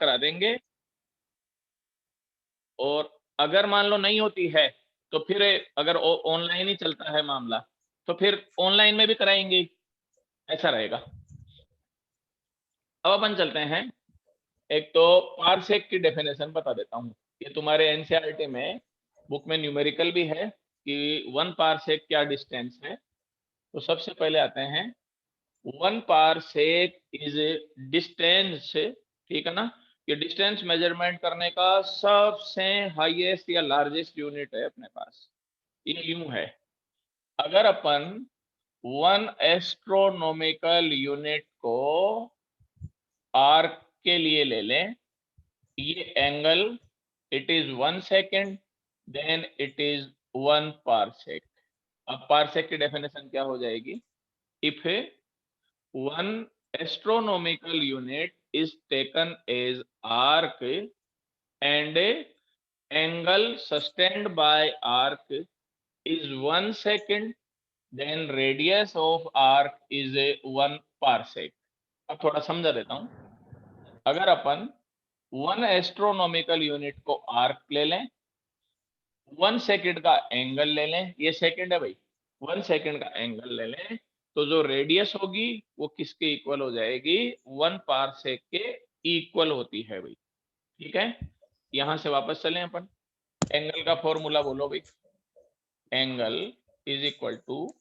करा देंगे, और अगर मान लो नहीं होती है तो फिर अगर ऑनलाइन ही चलता है मामला तो फिर ऑनलाइन में भी कराएंगे, ऐसा रहेगा। अब अपन चलते हैं, एक तो पारसेक की डेफिनेशन बता देता हूँ। ये तुम्हारे एनसीईआरटी में बुक में न्यूमेरिकल भी है कि 1 पारसेक क्या डिस्टेंस है। तो सबसे पहले आते हैं, 1 पारसेक इज डिस्टेंस, ठीक है ना। ये डिस्टेंस मेजरमेंट करने का सबसे हाईएस्ट या लार्जेस्ट यूनिट है अपने पास। ये यूं है, अगर अपन 1 एस्ट्रोनॉमिकल यूनिट को आर्क के लिए ले लें, ये angle it is 1 second, then it is 1 parsec. अब पारसेक की डेफिनेशन क्या हो जाएगी? If 1 astronomical unit is taken as arc and angle sustained by arc is 1 second, then radius of arc is 1 parsec। अब थोड़ा समझा देता हूं। अगर अपन 1 एस्ट्रोनॉमिकल यूनिट को आर्क ले लें, 1 सेकेंड का एंगल ले लें, ये सेकेंड है भाई, 1 सेकेंड का एंगल ले लें, तो जो रेडियस होगी वो किसके इक्वल हो जाएगी? 1 पारसेक के इक्वल होती है भाई। ठीक है, यहां से वापस चलें अपन, एंगल का फॉर्मूला बोलो भाई। Angle is equal to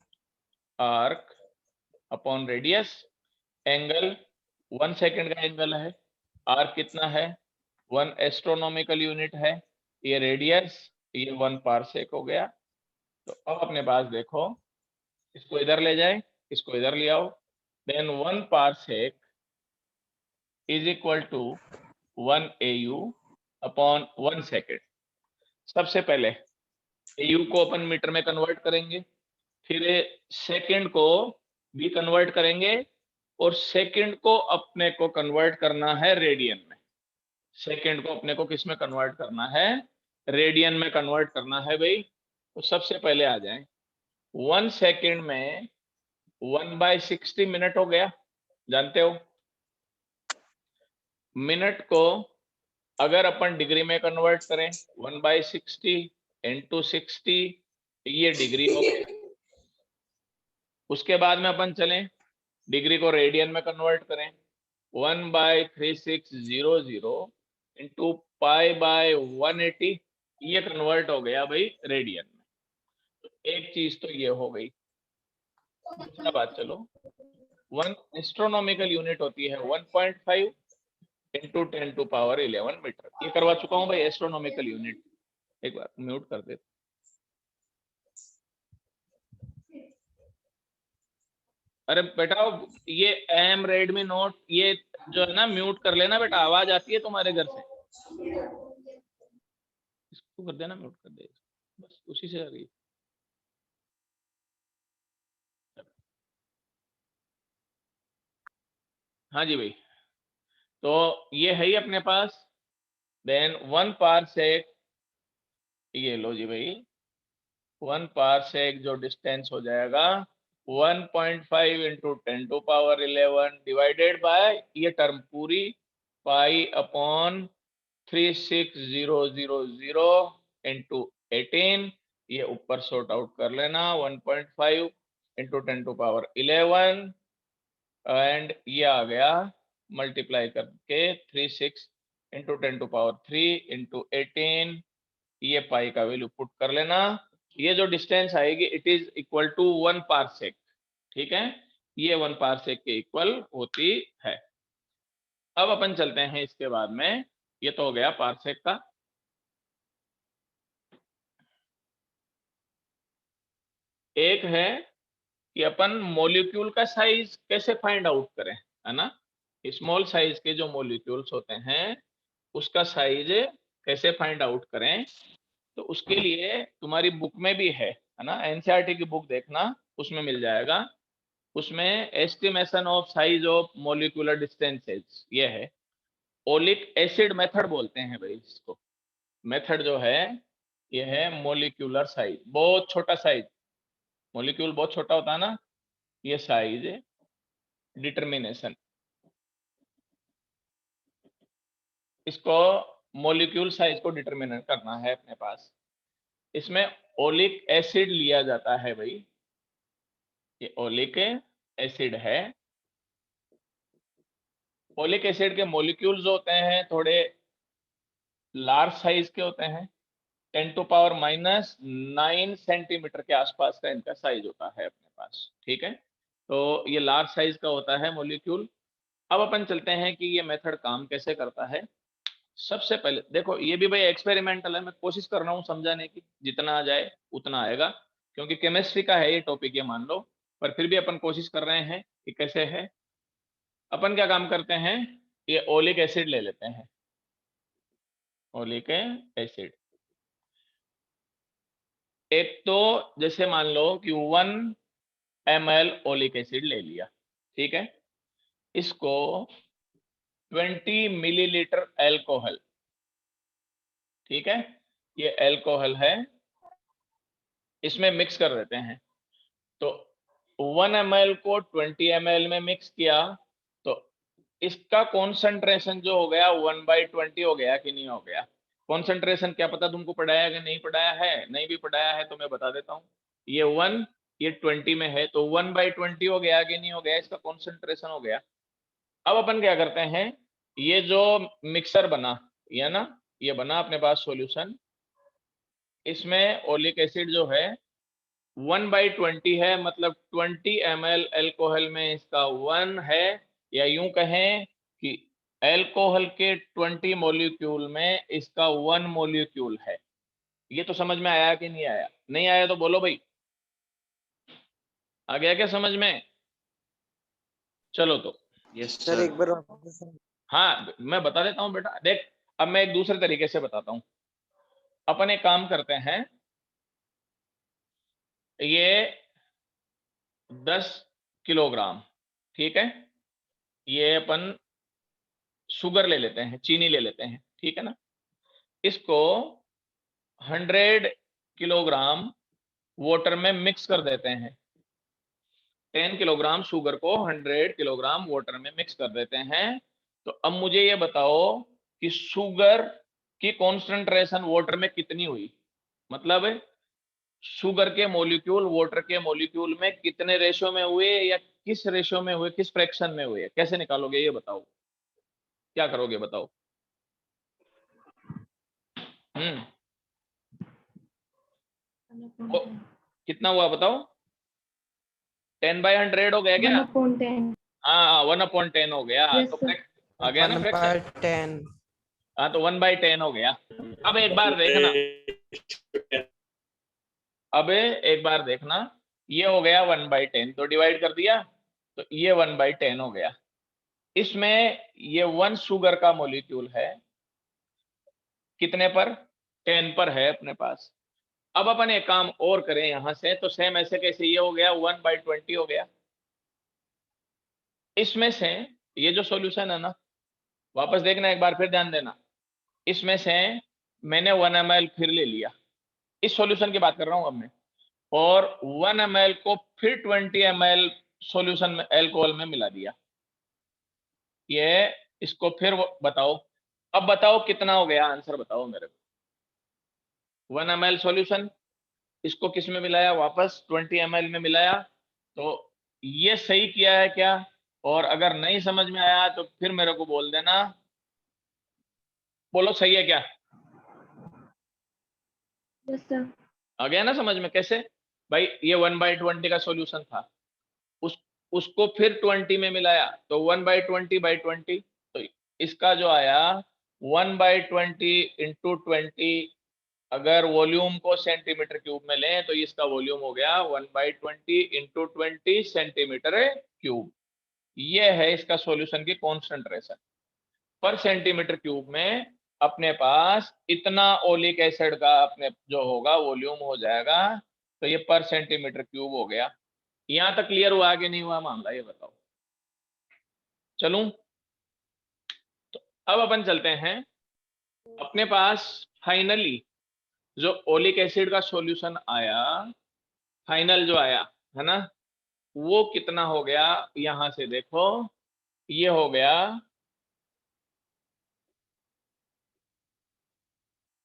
arc upon radius. Angle 1 second का एंगल है, आर्क कितना है? 1 एस्ट्रोनॉमिकल यूनिट है, ये रेडियस, ये 1 पारसेक हो गया। तो अब अपने पास देखो, इसको इधर ले जाए, इसको इधर ले आओ, then 1 parsec is equal to 1 AU upon 1 second. सबसे पहले AU को अपन मीटर में कन्वर्ट करेंगे, फिर सेकेंड को भी कन्वर्ट करेंगे, और सेकेंड को अपने को कन्वर्ट करना है रेडियन में। सेकेंड को अपने को किस में कन्वर्ट करना है? रेडियन में कन्वर्ट करना है भाई। तो सबसे पहले आ जाए, 1 सेकेंड में 1/60 मिनट हो गया, जानते हो। मिनट को अगर अपन डिग्री में कन्वर्ट करें, 1/60 इंटू 60, ये डिग्री हो गई। उसके बाद में अपन चलें, डिग्री को रेडियन में कन्वर्ट करें, 1/3600 इंटू π/180, ये कन्वर्ट हो गया भाई रेडियन में। तो एक चीज तो ये हो गई। दूसरा बात चलो, 1 एस्ट्रोनॉमिकल यूनिट होती है 1.5 इंटू 10⁻11 मीटर। ये करवा चुका हूं भाई एस्ट्रोनॉमिकल यूनिट। एक बार म्यूट कर दे। अरे बेटा ये एम रेडमी नोट, ये जो है ना, म्यूट कर लेना बेटा, आवाज आती है तुम्हारे घर से। इसको कर देना, म्यूट कर दे, बस उसी से आ रही है। हाँ जी भाई, तो ये है ही अपने पास। देन 1 पारसेक, ये लो जी भाई, 1 पारसेक जो डिस्टेंस हो जाएगा 1.5 इंटू 10⁻11 डिवाइडेड बाय ये टर्म पूरी π/3600 इंटू 18। ये ऊपर सॉर्ट आउट कर लेना, 1.5 इंटू 10⁻11 एंड ये आ गया मल्टीप्लाई करके 36 इंटू 10⁻3 इंटू 18, ये पाई का वैल्यू पुट कर लेना। ये जो डिस्टेंस आएगी it is equal to 1 parsec. ठीक है, ये 1 पारसेक के इक्वल होती है। अब अपन चलते हैं इसके बाद में, ये तो हो गया पारसेक का। एक है कि अपन मॉलिक्यूल का साइज कैसे फाइंड आउट करें, है ना। स्मॉल साइज के जो मॉलिक्यूल्स होते हैं उसका साइज कैसे फाइंड आउट करें। तो उसके लिए तुम्हारी बुक में भी है ना, एनसीईआरटी की बुक देखना, उसमें मिल जाएगा। उसमें estimation of size of molecular distances ये है। ओलिक एसिड मेथड बोलते हैं भाई इसको। मेथड जो है ये है मॉलिक्यूलर साइज, बहुत छोटा साइज, मॉलिक्यूल बहुत छोटा होता है ना, ये साइज डिटर्मिनेशन। इसको मॉलिक्यूल साइज को डिटरमिन करना है अपने पास। इसमें ओलिक एसिड लिया जाता है भाई, ये ओलिक एसिड है। ओलिक एसिड के मॉलिक्यूल्स होते हैं थोड़े लार्ज साइज के होते हैं, 10⁻⁹ सेंटीमीटर के आसपास का इनका साइज होता है अपने पास, ठीक है। तो ये लार्ज साइज का होता है मॉलिक्यूल। अब अपन चलते हैं कि ये मेथड काम कैसे करता है। सबसे पहले देखो, ये भी भाई एक्सपेरिमेंटल है, मैं कोशिश कर रहा हूँ समझाने की, जितना आ जाए उतना आएगा, क्योंकि केमिस्ट्री का है ये टॉपिक, ये मान लो, पर फिर भी अपन कोशिश कर रहे हैं कि कैसे है। अपन क्या काम करते हैं, ये ओलिक एसिड ले लेते हैं, ओलिक एसिड। एक तो जैसे मान लो कि 1 ml ओलिक एसिड ले लिया, ठीक है। इसको 20 मिलीलीटर एल्कोहल, ठीक है, ये एल्कोहल है, इसमें मिक्स कर देते हैं। तो 1 ml को 20 ml में मिक्स किया, तो इसका कॉन्सेंट्रेशन जो हो गया 1/20 हो गया कि नहीं हो गया। कॉन्सेंट्रेशन क्या पता तुमको पढ़ाया कि नहीं पढ़ाया है, नहीं भी पढ़ाया है तो मैं बता देता हूँ। ये 1, ये 20 में है, तो 1/20 हो गया कि नहीं हो गया, इसका कॉन्सेंट्रेशन हो गया। अब अपन क्या करते हैं, ये जो मिक्सर बना, ये ना, ये बना अपने पास सॉल्यूशन, इसमें ओलिक एसिड जो है 1/20 है, मतलब 20 ml एल्कोहल में इसका 1 है, या यूं कहें कि एल्कोहल के 20 मॉलिक्यूल में इसका 1 मॉलिक्यूल है। ये तो समझ में आया कि नहीं आया? नहीं आया तो बोलो भाई, आ गया क्या समझ में? चलो तो यस सर सर। एक बार वापस से- हाँ, मैं बता देता हूँ बेटा, देख अब मैं एक दूसरे तरीके से बताता हूँ। अपन एक काम करते हैं, ये 10 किलोग्राम, ठीक है, ये अपन शुगर ले लेते हैं, चीनी ले लेते हैं, ठीक है ना। इसको 100 किलोग्राम वाटर में मिक्स कर देते हैं। 10 किलोग्राम शुगर को 100 किलोग्राम वाटर में मिक्स कर देते हैं। तो अब मुझे ये बताओ कि शुगर की कॉन्सेंट्रेशन वाटर में कितनी हुई, मतलब शुगर के मॉलिक्यूल वाटर के मॉलिक्यूल में कितने रेशो में हुए, या किस रेशो में हुए, किस फ्रैक्शन में हुए, कैसे निकालोगे ये बताओ, क्या करोगे बताओ। हम्म, ओ, कितना हुआ बताओ? 10/100 हो गया क्या? 1/10। हाँ, 1/10 हो गया। Yes, तो sir. आ गया ना फ्रैक्शन? 1/10। हाँ, तो 1/10 हो गया। अब एक बार देखना, अब एक बार देखना, ये हो गया 1/10, तो डिवाइड कर दिया, तो ये 1/10 हो गया। इसमें ये 1 शुगर का मॉलिक्यूल है, कितने पर? 10 पर है अपने पास। अब अपन एक काम और करें यहां से, तो सेम ऐसे कैसे, ये हो गया 1/20 हो गया। इसमें से ये जो सॉल्यूशन है ना, वापस देखना एक बार, फिर ध्यान देना, इसमें से मैंने 1 ml फिर ले लिया, इस सॉल्यूशन की बात कर रहा हूं अब मैं, और 1 ml को फिर 20 ml सॉल्यूशन में एल्कोहल में मिला दिया। ये इसको फिर बताओ, अब बताओ कितना हो गया, आंसर बताओ मेरे को। 1 ml सॉल्यूशन, इसको किस में मिलाया, वापस 20 ml में मिलाया। तो ये सही किया है क्या? और अगर नहीं समझ में आया तो फिर मेरे को बोल देना, बोलो सही है क्या? Yes, sir. आ गया ना समझ में कैसे? भाई ये 1/20 का सॉल्यूशन था, उस उसको फिर 20 में मिलाया, तो 1/20/20, तो इसका जो आया 1/20 इंटू 20, अगर वॉल्यूम को सेंटीमीटर क्यूब में लें तो इसका वॉल्यूम हो गया 1/20 इंटू 20 सेंटीमीटर क्यूब। ये है इसका सॉल्यूशन की कॉन्सेंट्रेशन पर सेंटीमीटर क्यूब में। अपने पास इतना ओलिक एसिड का अपने जो होगा वॉल्यूम हो जाएगा, तो ये पर सेंटीमीटर क्यूब हो गया। यहां तक क्लियर हुआ कि नहीं हुआ मामला, ये बताओ। चलूं, तो अब अपन चलते हैं, अपने पास फाइनली जो ओलिक एसिड का सॉल्यूशन आया, फाइनल जो आया है ना, वो कितना हो गया, यहां से देखो, ये हो गया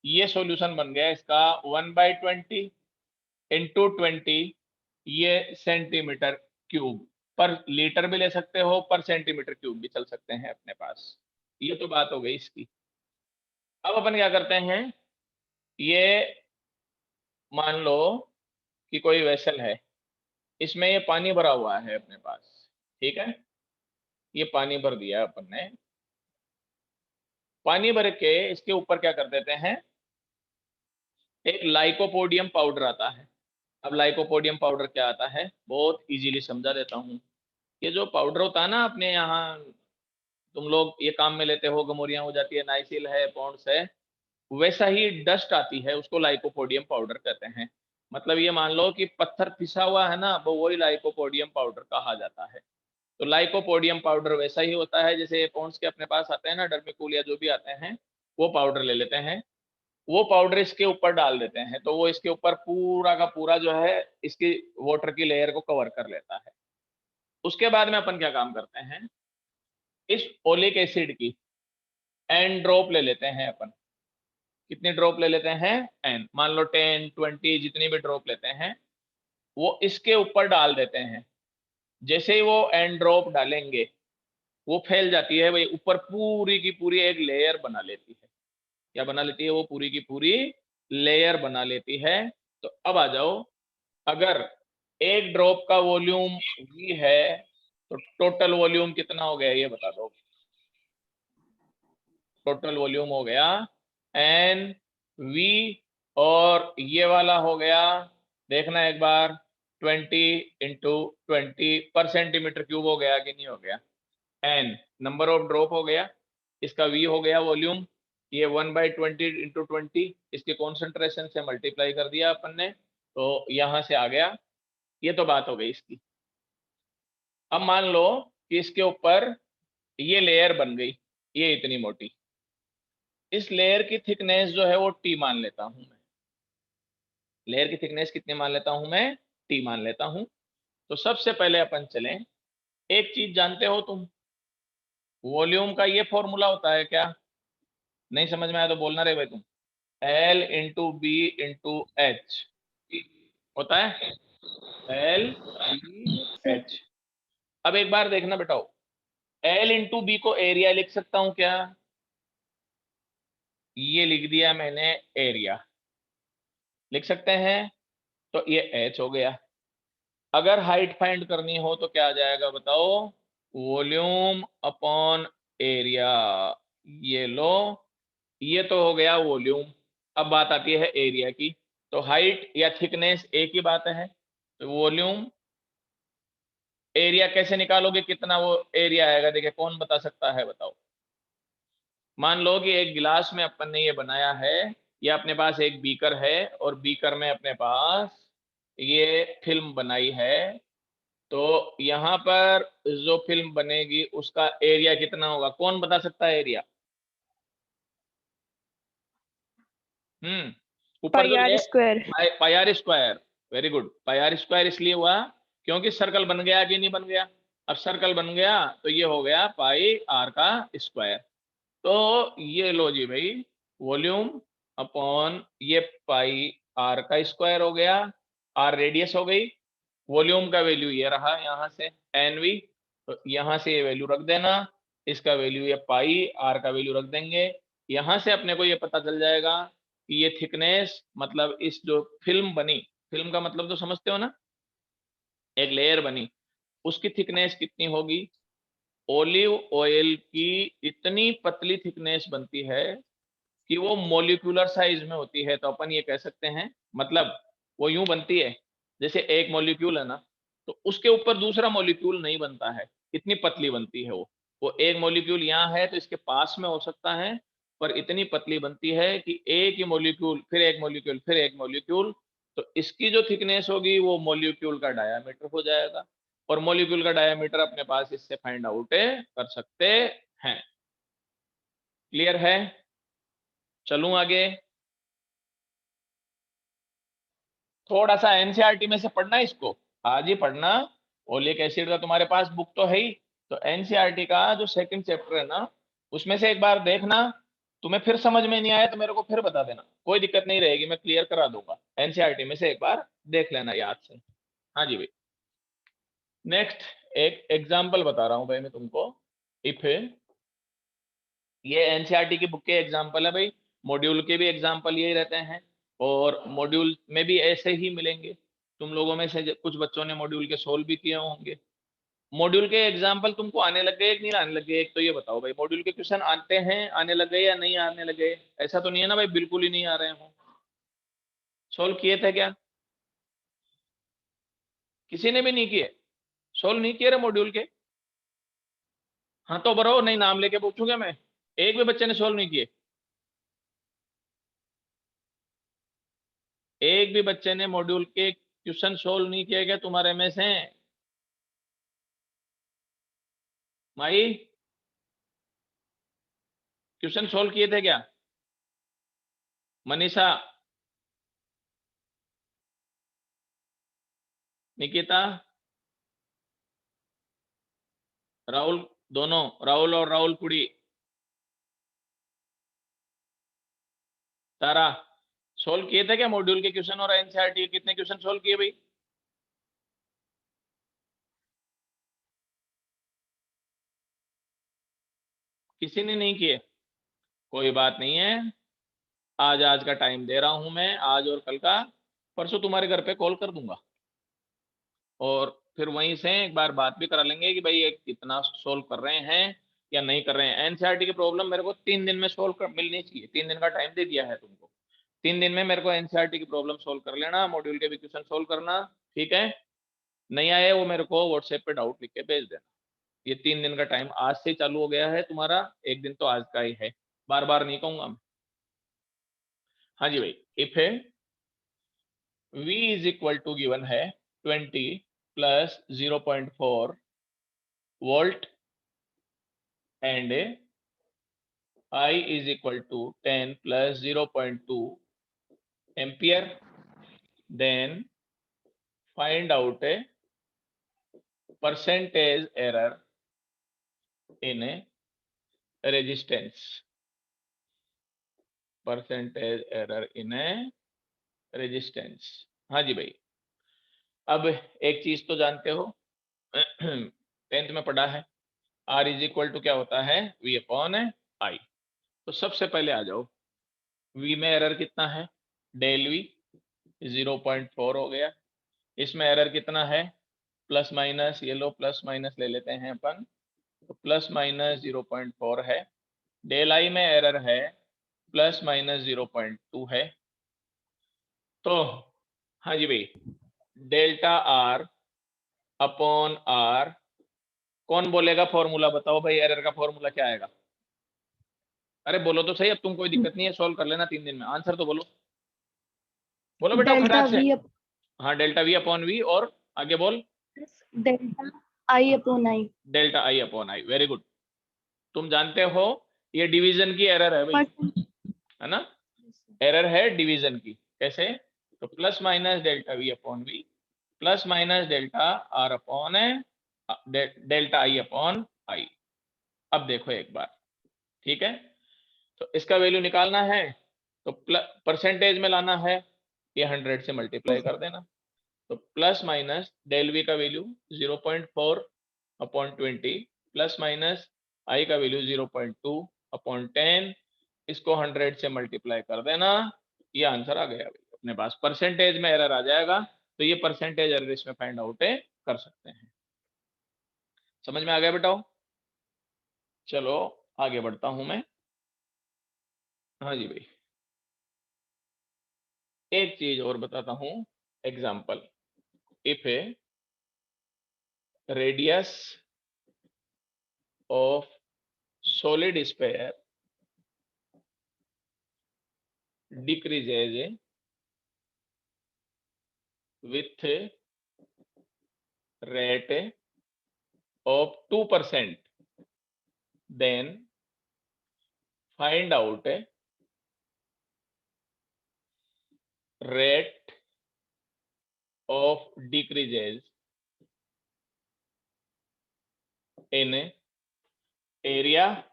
ये सॉल्यूशन बन गया इसका 1/20 इंटू 20, ये सेंटीमीटर क्यूब, पर लीटर भी ले सकते हो, पर सेंटीमीटर क्यूब भी चल सकते हैं अपने पास। ये तो बात हो गई इसकी। अब अपन क्या करते हैं, ये मान लो कि कोई वेसल है, इसमें ये पानी भरा हुआ है अपने पास, ठीक है, ये पानी भर दिया अपन ने। पानी भर के इसके ऊपर क्या कर देते हैं, एक लाइकोपोडियम पाउडर आता है। अब लाइकोपोडियम पाउडर क्या आता है, बहुत इजीली समझा देता हूँ। ये जो पाउडर होता है ना अपने यहाँ, तुम लोग ये काम में लेते हो, गमोरियां हो जाती है, नाइसिल है, पॉन्ड्स है, वैसा ही डस्ट आती है, उसको लाइकोपोडियम पाउडर कहते हैं। मतलब ये मान लो कि पत्थर पिसा हुआ है ना, वो वही लाइकोपोडियम पाउडर कहा जाता है। तो लाइकोपोडियम पाउडर वैसा ही होता है जैसे पॉन्ड्स के अपने पास आते हैं ना, डर्मिकूल या जो भी आते हैं, वो पाउडर ले लेते हैं, वो पाउडर इसके ऊपर डाल देते हैं, तो वो इसके ऊपर पूरा का पूरा जो है इसकी वाटर की लेयर को कवर कर लेता है। उसके बाद में अपन क्या काम करते हैं, इस ओलिक एसिड की एन ड्रॉप ले लेते हैं अपन। कितनी ड्रॉप ले लेते हैं, एन, मान लो 10 20 जितनी भी ड्रॉप लेते हैं, वो इसके ऊपर डाल देते हैं। जैसे ही वो एन ड्रॉप डालेंगे, वो फैल जाती है, वही ऊपर पूरी की पूरी एक लेयर बना लेती है। क्या बना लेती है, वो पूरी की पूरी लेयर बना लेती है। तो अब आ जाओ, अगर एक ड्रॉप का वॉल्यूम V है, तो टोटल वॉल्यूम कितना हो गया ये बता दो। टोटल वॉल्यूम हो गया NV, और ये वाला हो गया, देखना एक बार, 20 इंटू 20 पर सेंटीमीटर क्यूब हो गया कि नहीं हो गया। N नंबर ऑफ ड्रॉप हो गया, इसका V हो गया वॉल्यूम, ये 1/20 इंटू 20 इसके कॉन्सेंट्रेशन से मल्टीप्लाई कर दिया अपन ने, तो यहां से आ गया। ये तो बात हो गई इसकी। अब मान लो कि इसके ऊपर ये लेयर बन गई, ये इतनी मोटी, इस लेयर की थिकनेस जो है वो T मान लेता हूं मैं। लेयर की थिकनेस कितनी मान लेता हूं मैं, T मान लेता हूं। तो सबसे पहले अपन चलें, एक चीज जानते हो तुम, वॉल्यूम का ये फॉर्मूला होता है क्या, नहीं समझ में आया तो बोलना रे भाई तुम। L into B into H होता है, LBH। अब एक बार देखना बेटाओ, L इंटू बी को एरिया लिख सकता हूं क्या, ये लिख दिया मैंने, एरिया लिख सकते हैं, तो ये H हो गया। अगर हाइट फाइंड करनी हो तो क्या आ जाएगा बताओ, वॉल्यूम अपॉन एरिया। ये लो, ये तो हो गया वॉल्यूम। अब बात आती है एरिया की, तो हाइट या थिकनेस एक ही बात है, तो वॉल्यूम एरिया कैसे निकालोगे, कितना वो एरिया आएगा, देखिए कौन बता सकता है बताओ। मान लो कि एक गिलास में अपन ने ये बनाया है, या अपने पास एक बीकर है, और बीकर में अपने पास ये फिल्म बनाई है, तो यहाँ पर जो फिल्म बनेगी उसका एरिया कितना होगा, कौन बता सकता है एरिया। ऊपर पाई जो आर ये square. Pi R square, very good. Pi R square इसलिए हुआ क्योंकि सर्कल बन गया कि नहीं बन गया। अब सर्कल बन गया तो ये हो गया पाई आर का स्क्वायर। तो ये लो जी भाई, वॉल्यूम अपॉन ये पाई आर का स्क्वायर हो गया, आर रेडियस हो गई, वॉल्यूम का वैल्यू ये रहा यहाँ से NV, तो यहाँ से ये वैल्यू रख देना, इसका वैल्यू ये पाई आर का वैल्यू रख देंगे। यहाँ से अपने को ये पता चल जाएगा कि ये थिकनेस, मतलब इस जो फिल्म बनी, फिल्म का मतलब तो समझते हो ना, एक लेयर बनी, उसकी थिकनेस कितनी होगी। ओलिव ऑयल की इतनी पतली थिकनेस बनती है कि वो मोलिकुलर साइज में होती है, तो अपन ये कह सकते हैं, मतलब वो यूं बनती है जैसे एक मॉलिक्यूल है ना, तो उसके ऊपर दूसरा मॉलिक्यूल नहीं बनता है, इतनी पतली बनती है वो एक मॉलिक्यूल यहाँ है तो इसके पास में हो सकता है, पर इतनी पतली बनती है कि एक ही मॉलिक्यूल फिर एक मॉलिक्यूल फिर एक मॉलिक्यूल, तो इसकी जो थिकनेस होगी वो मॉलिक्यूल का डायामीटर हो जाएगा, और मॉलिक्यूल का डायामीटर अपने पास इससे फाइंड आउट कर सकते हैं। क्लियर है, चलूं आगे। थोड़ा सा एनसीईआरटी में से पढ़ना इसको, आज ही पढ़ना। ओलिक एसिड का तुम्हारे पास बुक तो है ही, तो एनसीईआरटी का जो सेकंड चैप्टर है ना, उसमें से एक बार देखना तुम्हें फिर समझ में नहीं आया तो मेरे को फिर बता देना, कोई दिक्कत नहीं रहेगी, मैं क्लियर करा दूंगा। एनसीईआरटी में से एक बार देख लेना याद से। हाँ जी भाई। नेक्स्ट एक एग्जाम्पल बता रहा हूं भाई मैं तुमको। इफ ये एनसीईआरटी की बुक के एग्जाम्पल है भाई, मॉड्यूल के भी एग्जाम्पल यही रहते हैं, और मॉड्यूल में भी ऐसे ही मिलेंगे। तुम लोगों में से कुछ बच्चों ने मॉड्यूल के सोल्व भी किए होंगे। मॉड्यूल के एग्जाम्पल तुमको आने लग गए कि नहीं आने लग गए, एक तो ये बताओ भाई, मॉड्यूल के क्वेश्चन आते हैं, आने लग गए या नहीं आने लगे? ऐसा तो नहीं है ना भाई बिल्कुल ही नहीं आ रहे हो? सोल्व किए थे क्या? किसी ने भी नहीं किए? सोल्व नहीं किए रे मॉड्यूल के? हाँ तो बरो, नहीं नाम लेके पूछूंगा मैं, एक भी बच्चे ने सोल्व नहीं किए? एक भी बच्चे ने मॉड्यूल के क्वेश्चन सोल्व नहीं किए क्या तुम्हारे में से? माई, क्वेश्चन सोल्व किए थे क्या? मनीषा, निकिता, राहुल, दोनों, राहुल और राहुल कुड़ी, तारा, सोल्व किए थे क्या मॉड्यूल के क्वेश्चन? और एनसीईआरटी के कितने क्वेश्चन सोल्व किए भाई? किसी ने नहीं किए? कोई बात नहीं है, आज आज का टाइम दे रहा हूं मैं, आज और कल का, परसों तुम्हारे घर पे कॉल कर दूंगा, और फिर वहीं से एक बार बात भी करा लेंगे कि भाई ये कितना सोल्व कर रहे हैं या नहीं कर रहे हैं। एनसीईआरटी की प्रॉब्लम मेरे को 3 दिन में सोल्व कर मिलनी चाहिए, 3 दिन का टाइम दे दिया है तुमको, 3 दिन में मेरे को एनसीईआरटी की प्रॉब्लम सोल्व कर लेना, मॉड्यूल के भी क्वेश्चन सोल्व करना, ठीक है? नहीं आए वो मेरे को व्हाट्सएप पे डाउट लिख के भेज देना। ये 3 दिन का टाइम आज से चालू हो गया है तुम्हारा, एक दिन तो आज का ही है, बार बार नहीं कहूंगा मैं। हाँ जी भाई। इफ है V is equal to given है 20 plus 0.4 volt and I is equal to 10 plus 0.2 ampere, then find out a percentage error in a resistance, percentage error in a resistance। हाँ जी भाई। अब एक चीज तो जानते हो, 10th में पढ़ा है, R इज इक्वल टू क्या होता है? V upon I। तो सबसे पहले आ जाओ, V में एरर कितना है? डेल V 0.4 हो गया। इसमें एरर कितना है? प्लस माइनस, ये लो प्लस माइनस ले लेते हैं अपन, तो प्लस माइनस 0.4 है। डेल आई में एरर है प्लस माइनस 0.2 है। तो हाँ जी भाई, डेल्टा आर अपॉन आर, कौन बोलेगा फॉर्मूला? बताओ भाई, एरर का फॉर्मूला क्या आएगा? अरे बोलो तो सही, अब तुम, कोई दिक्कत नहीं है, सॉल्व कर लेना 3 दिन में, आंसर तो बोलो, बोलो बेटा डेल्टा खटाक से। वी हाँ, डेल्टा वी अपॉन वी, और आगे बोल। Delta I upon I. Delta I upon I, very good. तुम जानते हो ये डिवीजन की एरर है भाई, है ना? एरर है डिवीजन की। कैसे? तो plus minus delta V upon V plus minus delta R upon delta I upon I. अब देखो एक बार, ठीक है? तो इसका वैल्यू निकालना है, तो परसेंटेज में लाना है, ये 100 से मल्टीप्लाई कर देना। तो प्लस माइनस डेल वी का वैल्यू 0.4 अपॉन 20 प्लस माइनस आई का वैल्यू 0.2 अपॉन 10, इसको 100 से मल्टीप्लाई कर देना, ये आंसर आ गया भाई अपने पास। परसेंटेज में एरर आ जाएगा, तो ये परसेंटेज एरर इसमें फाइंड आउट कर सकते हैं। समझ में आ गया बेटाओ? चलो आगे बढ़ता हूं मैं। हाँ जी भाई, एक चीज और बताता हूं, example. If A radius of solid sphere decreases with rate of 2%, then find out rate of decreases in area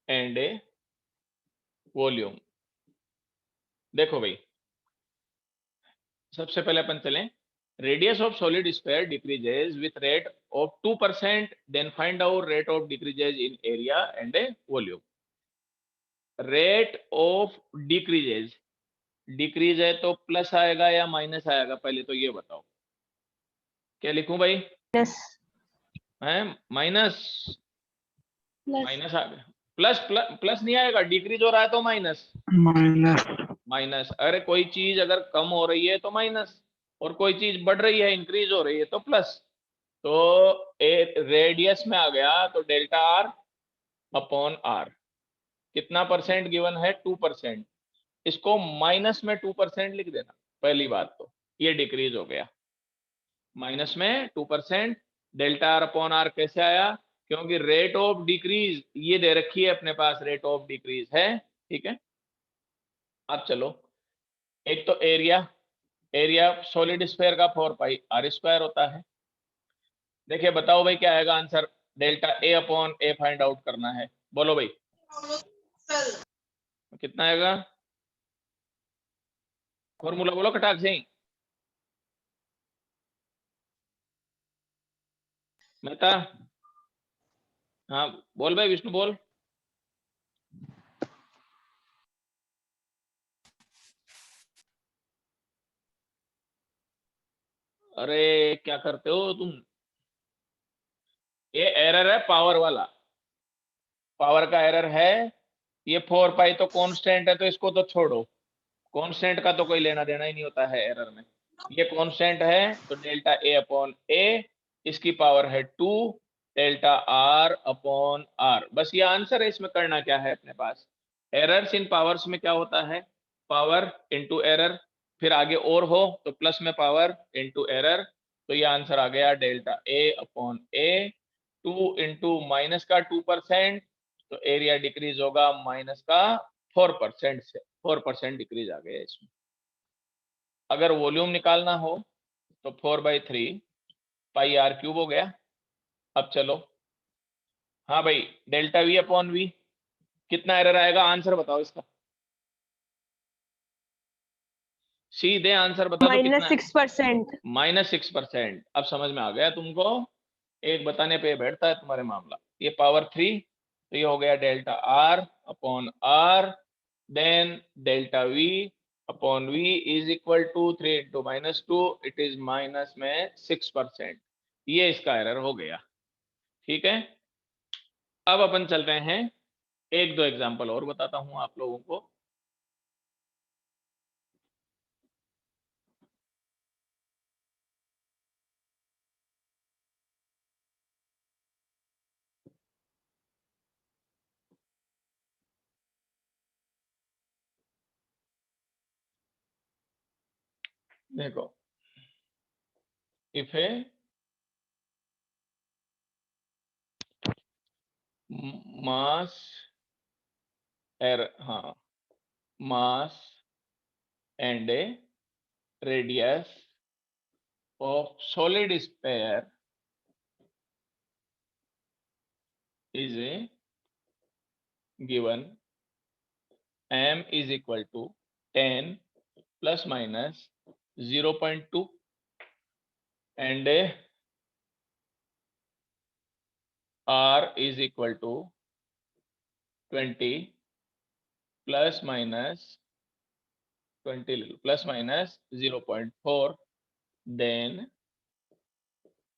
and a volume. देखो भाई, सबसे पहले अपन चलें, radius of solid sphere decreases with rate of 2%, then find out rate of decreases in area and a volume. Rate of decreases, decrease है तो plus आएगा या माइनस आएगा, पहले तो ये बताओ। क्या लिखूं भाई? प्लस। है माइनस? प्लस। माइनस आ गया। प्लस प्लस नहीं आएगा, डिक्रीज हो रहा है तो माइनस। माइनस। माइनस, अरे कोई चीज अगर कम हो रही है तो माइनस, और कोई चीज बढ़ रही है, इंक्रीज हो रही है तो प्लस। तो रेडियस में आ गया तो डेल्टा आर अपॉन आर, कितना परसेंट गिवन है? 2%। इसको माइनस में 2% लिख देना, पहली बात तो ये डिक्रीज हो गया। माइनस में 2%, डेल्टा आर अपॉन आर कैसे आया? क्योंकि रेट ऑफ डिक्रीज ये दे रखी है अपने पास, रेट ऑफ डिक्रीज है, ठीक है। अब चलो, एक तो एरिया, एरिया सॉलिड स्फीयर का 4 पाई आर स्क्वायर होता है। देखिए बताओ भाई क्या आएगा answer? Delta A upon A find out करना है, बोलो भाई कितना आएगा? फॉर्मूला बोलो कटाक से ही। मेहता, हाँ बोल भाई, विष्णु बोल। अरे क्या करते हो तुम? ये एरर है पावर वाला, पावर का एरर है। ये 4 पाई तो कांस्टेंट है, तो इसको तो छोड़ो, कांस्टेंट का तो कोई लेना देना ही नहीं होता है एरर में। ये कांस्टेंट है तो डेल्टा ए अपॉन ए, इसकी पावर है 2, डेल्टा आर अपॉन आर। बस ये आंसर है। इसमें करना क्या है अपने पास? एरर्स इन पावर्स में क्या होता है? पावर इनटू एरर, फिर आगे और हो तो प्लस में पावर इनटू एरर। तो ये आंसर आ गया delta A upon A, 2 into minus का 2%, तो एरिया डिक्रीज होगा माइनस का 4% से, 4% डिक्रीज आ गया इसमें। अगर वॉल्यूम निकालना हो तो 4/3 पाई आर क्यूब हो गया। अब चलो, हाँ भाई, डेल्टा वी अपॉन वी, कितना एरर आएगा? आंसर बताओ इसका, सीधे आंसर बता दो कितना। -6%। -6%। अब समझ में आ गया तुमको, एक बताने पे बैठता है तुम्हारे मामला। ये पावर 3, तो ये हो गया delta R upon R, then delta V upon V is equal to 3 into -2, it is minus में 6%। ये इसका एरर हो गया, ठीक है। अब अपन चल रहे हैं, एक दो एग्जांपल और बताता हूं आप लोगों को। देखो, इफ ए मास हाँ, mass and A radius of solid sphere is a given, m is equal to 10 plus minus 0.2 and r is equal to 20 plus minus 20 plus minus 0.4, then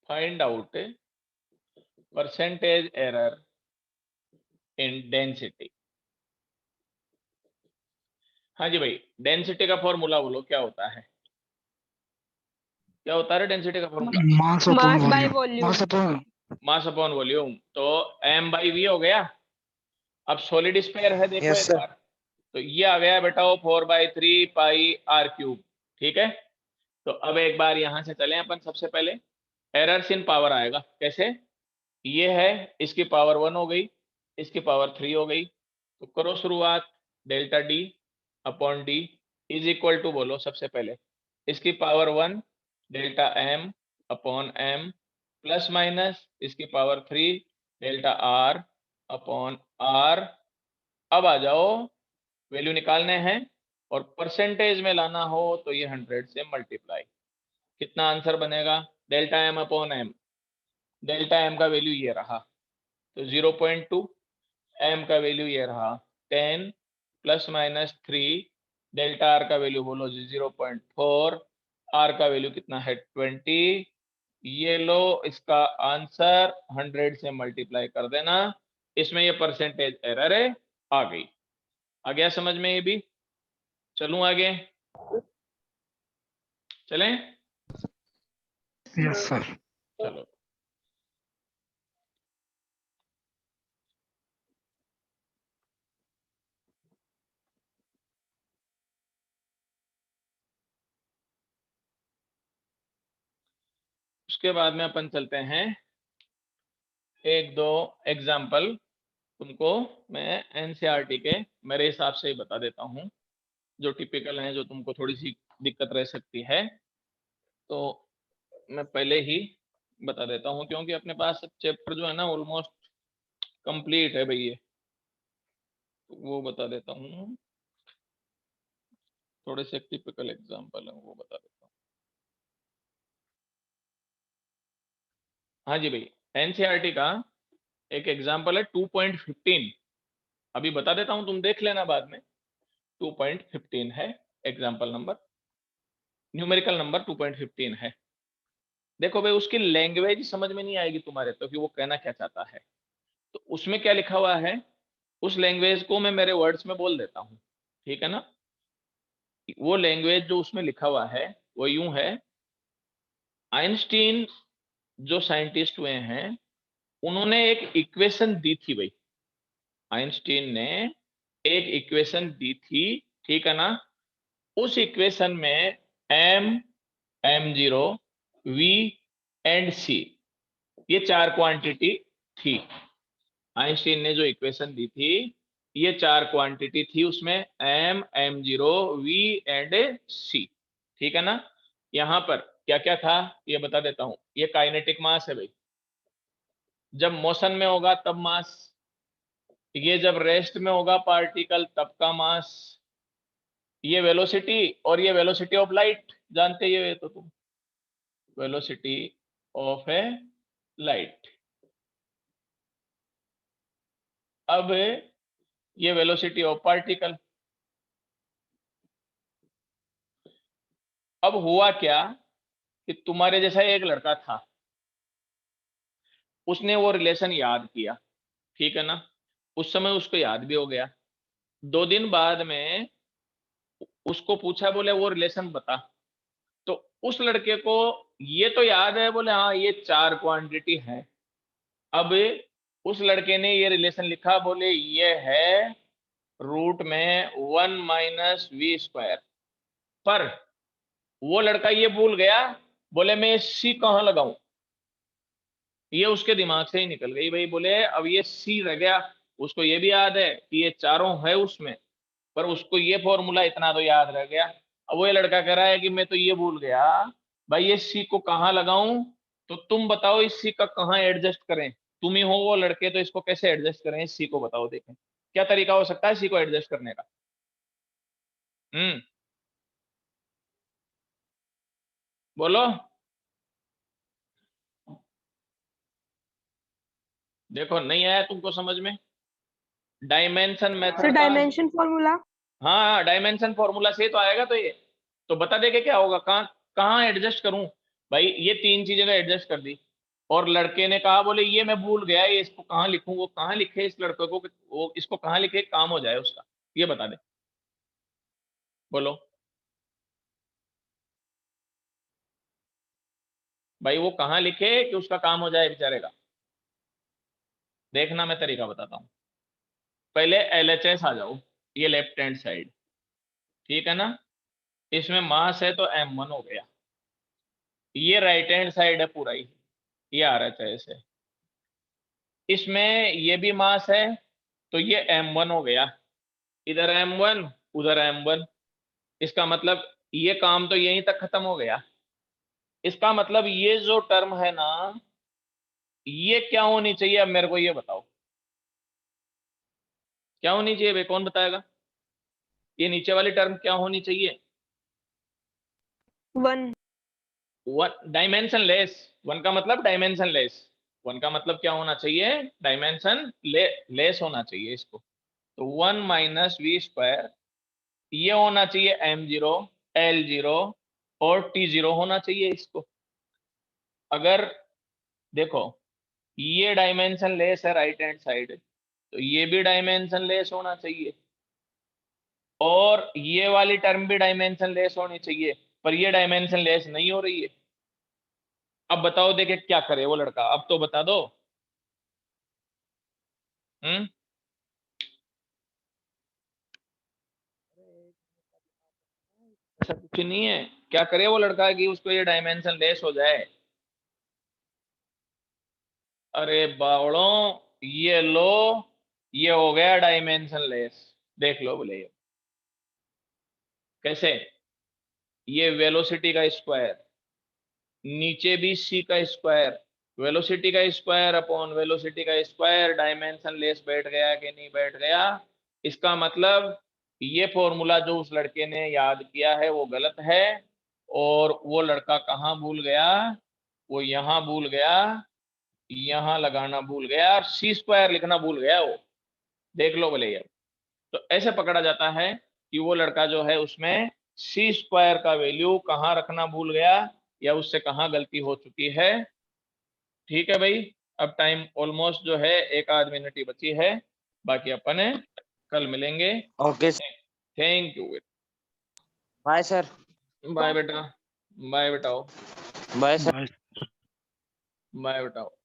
find out percentage error in density। हाँ जी भाई, density का formula बोलो क्या होता है? क्या होता है डेंसिटी का formula? Mass upon by volume. Volume. Mass upon mass upon volume, तो m बाई वी हो गया। अब सॉलिड स्फीयर है, देखो यस एक सर। बार, तो ये आ गया बेटा वो 4/3 पाई आर क्यूब, ठीक है। तो अब एक बार यहां से चलें अपन। सबसे पहले एरर्स इन पावर आएगा कैसे? ये है, इसकी पावर 1 हो गई, इसकी पावर 3 हो गई, तो करो शुरुआत। Delta D upon D is equal to, बोलो सबसे पहले इसकी power 1 delta M upon M, plus minus इसकी power 3 delta R upon R, अब आ जाओ, वैल्यू निकालने हैं और परसेंटेज में लाना हो तो ये 100 से मल्टीप्लाई, कितना आंसर बनेगा, delta M upon M. Delta M का वैल्यू ये रहा तो 0.2, एम का वैल्यू ये रहा 10 प्लस माइनस 3, डेल्टा आर का वैल्यू बोलो जी 0.4, आर का वैल्यू कितना है 20। ये लो इसका आंसर 100 से मल्टीप्लाई कर देना, इसमें ये परसेंटेज एरर है, आ गई। आ गया समझ में ये भी? चलूं आगे, चलें? Yes sir. चलो, उसके बाद में अपन चलते हैं, एक दो एग्जाम्पल तुमको मैं एनसीईआरटी के मेरे हिसाब से ही बता देता हूँ, जो टिपिकल है, जो तुमको थोड़ी सी दिक्कत रह सकती है, तो मैं पहले ही बता देता हूँ, क्योंकि अपने पास चैप्टर जो है ना ऑलमोस्ट कंप्लीट है भाई ये, तो वो बता देता हूँ। थोड़े से टिपिकल एग्जाम्पल है वो बता देता हूँ। हाँ जी भाई, एनसीईआरटी का एक एग्जाम्पल है 2.15, अभी बता देता हूँ, तुम देख लेना बाद में। 2.15 है एग्जाम्पल नंबर, न्यूमेरिकल नंबर 2.15 है। देखो भाई, उसकी लैंग्वेज समझ में नहीं आएगी तुम्हारे तो कि वो कहना क्या चाहता है, तो उसमें क्या लिखा हुआ है उस लैंग्वेज को मैं मेरे वर्ड्स में बोल देता हूँ, ठीक है ना। वो लैंग्वेज जो उसमें लिखा हुआ है वो यूं है, आइंस्टीन जो साइंटिस्ट हुए हैं उन्होंने एक इक्वेशन दी थी भाई, आइंस्टीन ने एक इक्वेशन दी थी, ठीक है ना। उस इक्वेशन में M, m0, v and c, ये चार क्वांटिटी थी। आइंस्टीन ने जो इक्वेशन दी थी ये चार क्वांटिटी थी, उसमें m, m0, v and c, ठीक है ना। यहां पर क्या क्या था ये बता देता हूं। ये काइनेटिक मास है भाई, जब मोशन में होगा तब मास, ये जब रेस्ट में होगा पार्टिकल तब का मास, ये वेलोसिटी, और ये वेलोसिटी ऑफ लाइट, जानते ही हो ये तो तुम, वेलोसिटी ऑफ ए लाइट। अब ये वेलोसिटी ऑफ पार्टिकल। अब हुआ क्या कि तुम्हारे जैसा एक लड़का था, उसने वो रिलेशन याद किया, ठीक है ना। उस समय उसको याद भी हो गया। 2 दिन बाद में उसको पूछा, बोले वो रिलेशन बता, तो उस लड़के को ये तो याद है, बोले हाँ ये चार क्वांटिटी है। अब उस लड़के ने ये रिलेशन लिखा, बोले ये है रूट में 1 - v², पर वो लड़का ये भूल गया, बोले मैं सी कहाँ लगाऊं, ये उसके दिमाग से ही निकल गई भाई, बोले अब ये सी रह गया। उसको ये भी याद है कि ये चारों है उसमें, पर उसको ये फॉर्मूला इतना तो याद रह गया। अब वो ये लड़का कह रहा है कि मैं तो ये भूल गया, भाई ये सी को कहाँ लगाऊं, तो तुम बताओ इस सी का कहाँ एडजस्ट करें। तुम ही हो वो लड़के, तो इसको कैसे एडजस्ट करें, इस सी को बताओ, देखें क्या तरीका हो सकता है सी को एडजस्ट करने का। हम्म, बोलो। देखो नहीं आया तुमको समझ में, डायमेंशन सर मेथड का। Dimension formula. हाँ, डायमेंशन फॉर्मूला से ही तो आएगा, तो ये तो बता देगे क्या होगा, कहाँ कहाँ एडजस्ट करूं। भाई ये तीन चीजें तो एडजस्ट कर दी, और लड़के ने कहा बोले ये मैं भूल गया, ये इसको कहाँ लिखूं, वो कहाँ लिखे इस लड़के को कि वो इसको कहाँ लिखे काम हो जाए उसका, ये बता दे, बोलो। भाई वो कहाँ लिखे कि उसका काम हो जाए बेचारे का, देखना मैं तरीका बताता हूँ। पहले LHS आ जाओ, ये लेफ्ट हैंड साइड, ठीक है ना। इसमें मास है तो M1 हो गया, ये राइट हैंड साइड है पूरा ही, ये RHS है। इसमें ये भी मास है तो ये M1 हो गया, इधर M1 उधर M1, इसका मतलब ये काम तो यहीं तक खत्म हो गया। इसका मतलब ये जो टर्म है ना, ये क्या होनी चाहिए, अब मेरे को ये बताओ। क्या होनी चाहिए भाई, कौन बताएगा? ये नीचे वाली टर्म क्या होनी चाहिए? 1 वन डायमेंशन लेस। वन का मतलब डायमेंशन लेस। वन का मतलब क्या होना चाहिए? डायमेंशन लेस होना चाहिए इसको। तो 1 - v², ये होना चाहिए m0, l0 और t0 होना चाहिए इसको। अगर देखो ये डायमेंशन लेस है राइट हैंड साइड, तो ये भी डायमेंशन लेस होना चाहिए, और ये वाली टर्म भी डायमेंशन लेस होनी चाहिए, पर ये डायमेंशन लेस नहीं हो रही है। अब बताओ देखे क्या करे वो लड़का, अब तो बता दो। हम्म ऐसा कुछ नहीं है, क्या करे वो लड़का कि उसको ये डायमेंशन लेस हो जाए? अरे बावड़ों, ये लो, ये हो गया डायमेंशन लेस। देख लो बोले ये कैसे। ये वेलोसिटी का स्क्वायर, नीचे भी c का स्क्वायर, वेलोसिटी का स्क्वायर अपॉन वेलोसिटी का स्क्वायर, डायमेंशन लेस बैठ गया कि नहीं बैठ गया? इसका मतलब ये फॉर्मूला जो उस लड़के ने याद किया है वो गलत है, और वो लड़का कहाँ भूल गया? वो यहाँ भूल गया, यहाँ लगाना भूल गया, और c² लिखना भूल गया वो। देख लो भले ये। तो ऐसे पकड़ा जाता है कि वो लड़का जो है उसमें c² का वैल्यू कहाँ रखना भूल गया, या उससे कहाँ गलती हो चुकी है। ठीक है भाई, अब टाइम ऑलमोस्ट जो है 1 आध मिनट ही बची है, बाकी अपन कल मिलेंगे। Okay thank you. Bye sir. Bye बेटा। बाय बेटाओ। Bye sir. बाय बेटाओ।